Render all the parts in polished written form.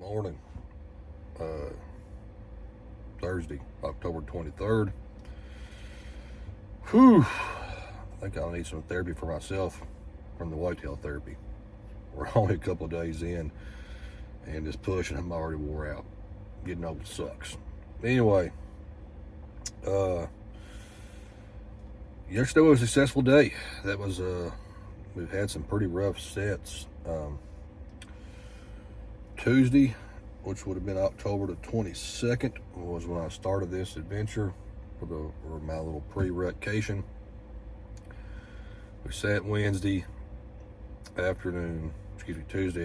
Morning, Thursday, October 23rd. Whew, I think I'll need some therapy for myself from the whitetail therapy. We're only a couple of days in, and this push, and I'm already wore out. Getting old sucks. Anyway, yesterday was a successful day. That was, we've had some pretty rough sets. Tuesday, which would have been October the 22nd, was when I started this adventure for my little pre-rutcation. We sat Tuesday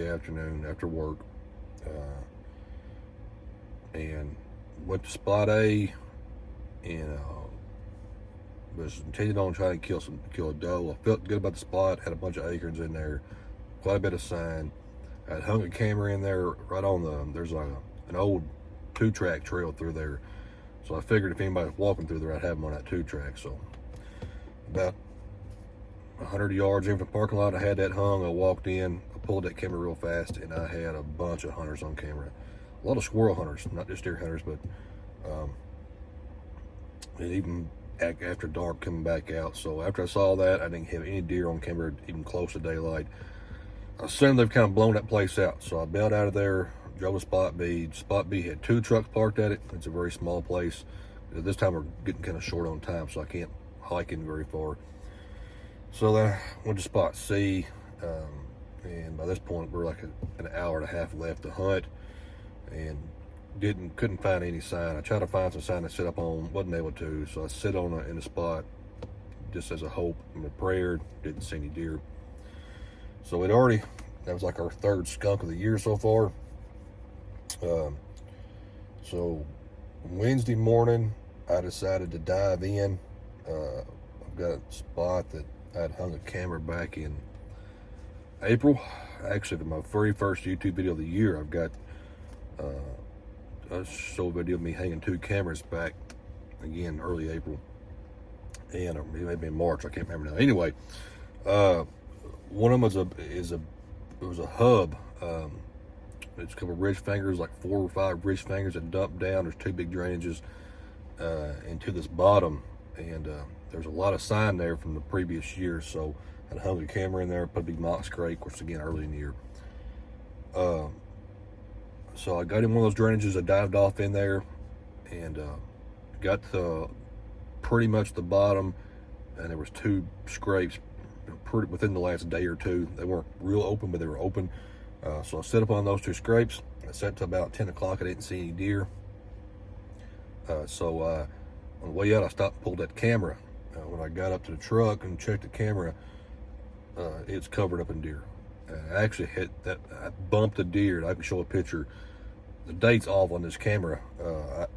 afternoon after work, and went to spot A, and was intended on trying to kill a doe. I felt good about the spot, had a bunch of acorns in there, quite a bit of sign. I hung a camera in there right on there's an old 2-track trail through there. So I figured if anybody's walking through there, I'd have them on that 2-track. So about 100 yards in from the parking lot, I had that hung. I walked in, I pulled that camera real fast, and I had a bunch of hunters on camera. A lot of squirrel hunters, not just deer hunters, but and even after dark coming back out. So after I saw that, I didn't have any deer on camera even close to daylight. I assume they've kind of blown that place out. So I bailed out of there, drove to Spot B. Spot B had 2 trucks parked at it. It's a very small place. At this time, we're getting kind of short on time, so I can't hike in very far. So then I went to Spot C, and by this point, we're like an hour and a half left to hunt, and couldn't find any sign. I tried to find some sign to sit up on, wasn't able to, so I sit in the spot just as a hope and a prayer. Didn't see any deer. So that was like our 3rd skunk of the year so far. So Wednesday morning, I decided to dive in. I've got a spot that I'd hung a camera back in April. Actually, for my very first YouTube video of the year, I've got a show video of me hanging 2 cameras back again early April, and maybe in March. I can't remember now. Anyway, one of them was a hub. It's a couple of ridge fingers, like 4 or 5 ridge fingers that dump down. There's 2 big drainages into this bottom, and there's a lot of sign there from the previous year. So I hung a camera in there, put a big mock scrape, which again early in the year. So I got in one of those drainages. I dived off in there and got to pretty much the bottom, and there was 2 scrapes within the last day or 2. They weren't real open, but they were open. So I set up on those 2 scrapes. I set to about 10 o'clock. I didn't see any deer. So on the way out, I stopped and pulled that camera. When I got up to the truck and checked the camera, it's covered up in deer. I actually I bumped a deer, and I can show a picture. The date's off on this camera. I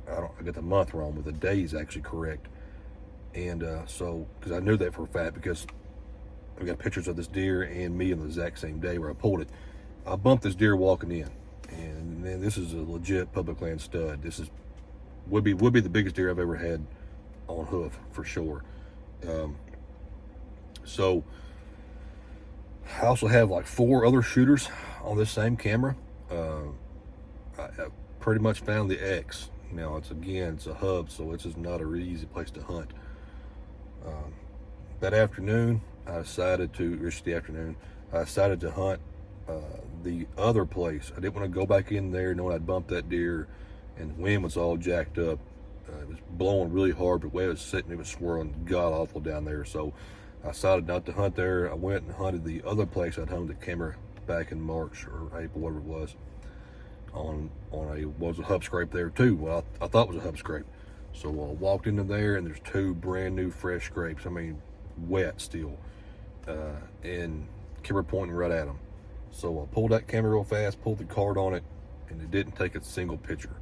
got the month wrong, but the day is actually correct. And so, because I knew that for a fact, because we got pictures of this deer and me on the exact same day where I pulled it. I bumped this deer walking in, and then this is a legit public land stud. This would be the biggest deer I've ever had on hoof for sure. So I also have like 4 other shooters on this same camera. I pretty much found the X. Now it's a hub, so it's just not a really easy place to hunt. That afternoon, I decided to hunt the other place. I didn't want to go back in there knowing I'd bumped that deer, and the wind was all jacked up. It was blowing really hard, but the way it was sitting, it was swirling god awful down there. So I decided not to hunt there. I went and hunted the other place I'd hung the camera back in March or April, whatever it was, was a hub scrape there too. Well, I thought it was a hub scrape. So I walked into there, and there's 2 brand new fresh scrapes. I mean, wet still, and camera pointing right at them. So I pulled that camera real fast, pulled the card on it, and it didn't take a single picture.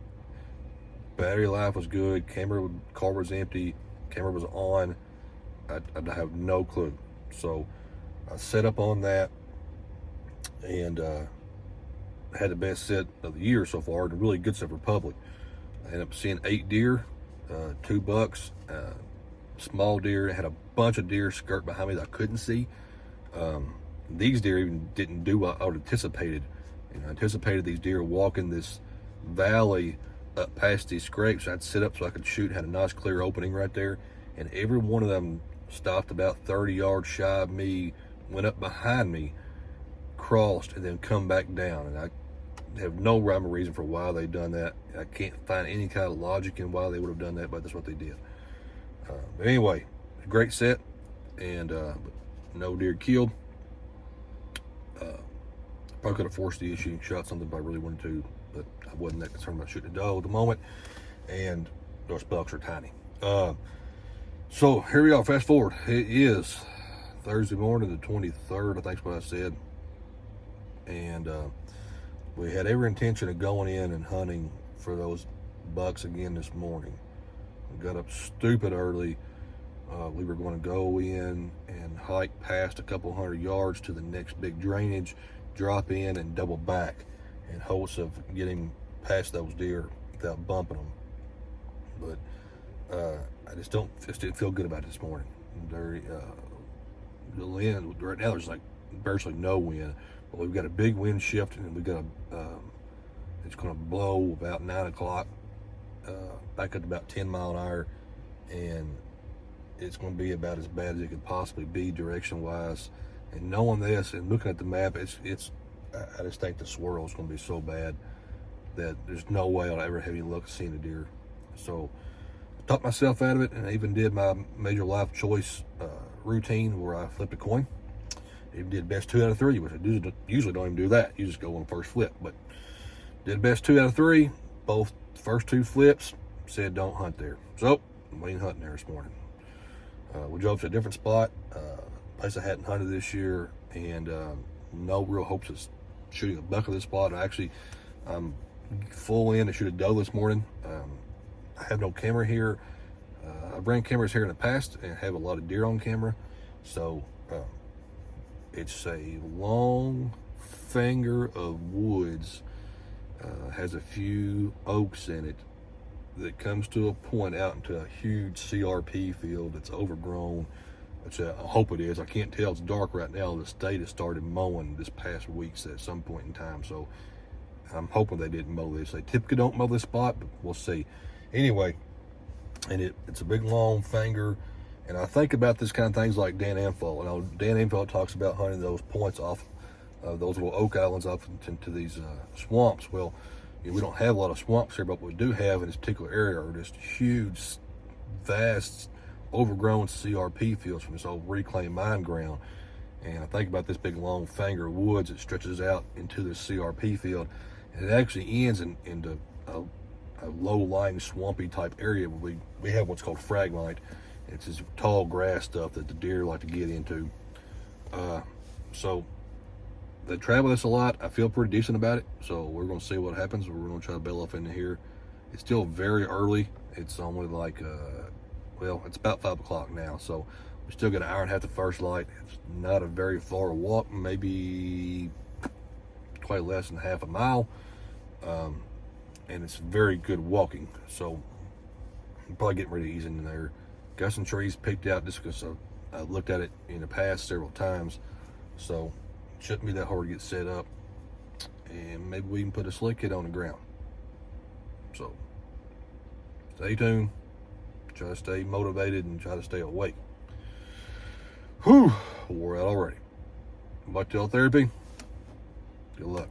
Battery life was good. Card was empty. Camera was on. I have no clue. So I set up on that, and had the best set of the year so far, and a really good set for public. I ended up seeing 8 deer, 2 bucks, small deer. I had a bunch of deer skirt behind me that I couldn't see. These deer even didn't do what I would have anticipated. and I anticipated these deer walking this valley up past these scrapes. I'd sit up so I could shoot, had a nice clear opening right there, and every one of them stopped about 30 yards shy of me, went up behind me, crossed, and then come back down. And I have no rhyme or reason for why they done that. I can't find any kind of logic in why they would have done that, but that's what they did. But anyway, great set, and no deer killed. Probably could have forced the issue and shot something if I really wanted to, but I wasn't that concerned about shooting a doe at the moment, and those bucks are tiny. So here we are, fast forward. It is Thursday morning, the 23rd, I think is what I said, and we had every intention of going in and hunting for those bucks again this morning. We got up stupid early. We were going to go in and hike past a couple 100 yards to the next big drainage, drop in and double back in hopes of getting past those deer without bumping them. But I just didn't feel good about it this morning. The wind right now, there's like virtually no wind, but we've got a big wind shift, and we got it's going to blow about 9 o'clock back up to about 10 mile an hour, and it's going to be about as bad as it could possibly be direction wise. And knowing this and looking at the map, I just think the swirl is going to be so bad that there's no way I'll ever have any luck seeing a deer. So I talked myself out of it, and I even did my major life choice routine where I flipped a coin. Even did best 2 out of 3, which I usually don't even do that. You just go on the first flip, but did best 2 out of 3. Both first 2 flips said don't hunt there. So we ain't hunting there this morning. We drove to a different spot, place I hadn't hunted this year, and no real hopes of shooting a buck at this spot. I'm full in to shoot a doe this morning. I have no camera here. I've ran cameras here in the past and have a lot of deer on camera, so it's a long finger of woods, has a few oaks in it that comes to a point out into a huge CRP field that's overgrown, which I hope it is. I can't tell. It's dark right now. The state has started mowing this past week at some point in time, so I'm hoping they didn't mow this. They typically don't mow this spot, but we'll see. Anyway, and it's a big long finger, and I think about this kind of things like Dan Amfeld. You know, Dan Amfeld talks about hunting those points off those little oak islands off into these swamps. Well, we don't have a lot of swamps here, but what we do have in this particular area are just huge, vast, overgrown CRP fields from this old reclaimed mine ground. And I think about this big long finger of woods that stretches out into this CRP field, and it actually ends into a low-lying, swampy type area where we have what's called fragmite. It's this tall grass stuff that the deer like to get into. So they travel this a lot. I feel pretty decent about it, so we're going to see what happens. We're going to try to bail off into here. It's still very early. It's only like it's about 5 o'clock now, so we still got an hour and a half to first light. It's not a very far walk, maybe quite less than half a mile, and it's very good walking, so I'm probably getting ready to ease in there. Got some trees picked out just because I've looked at it in the past several times, so shouldn't be that hard to get set up, and maybe we can put a slick kit on the ground. So stay tuned, try to stay motivated and try to stay awake. Whew, wore out already. Whitetail therapy, good luck.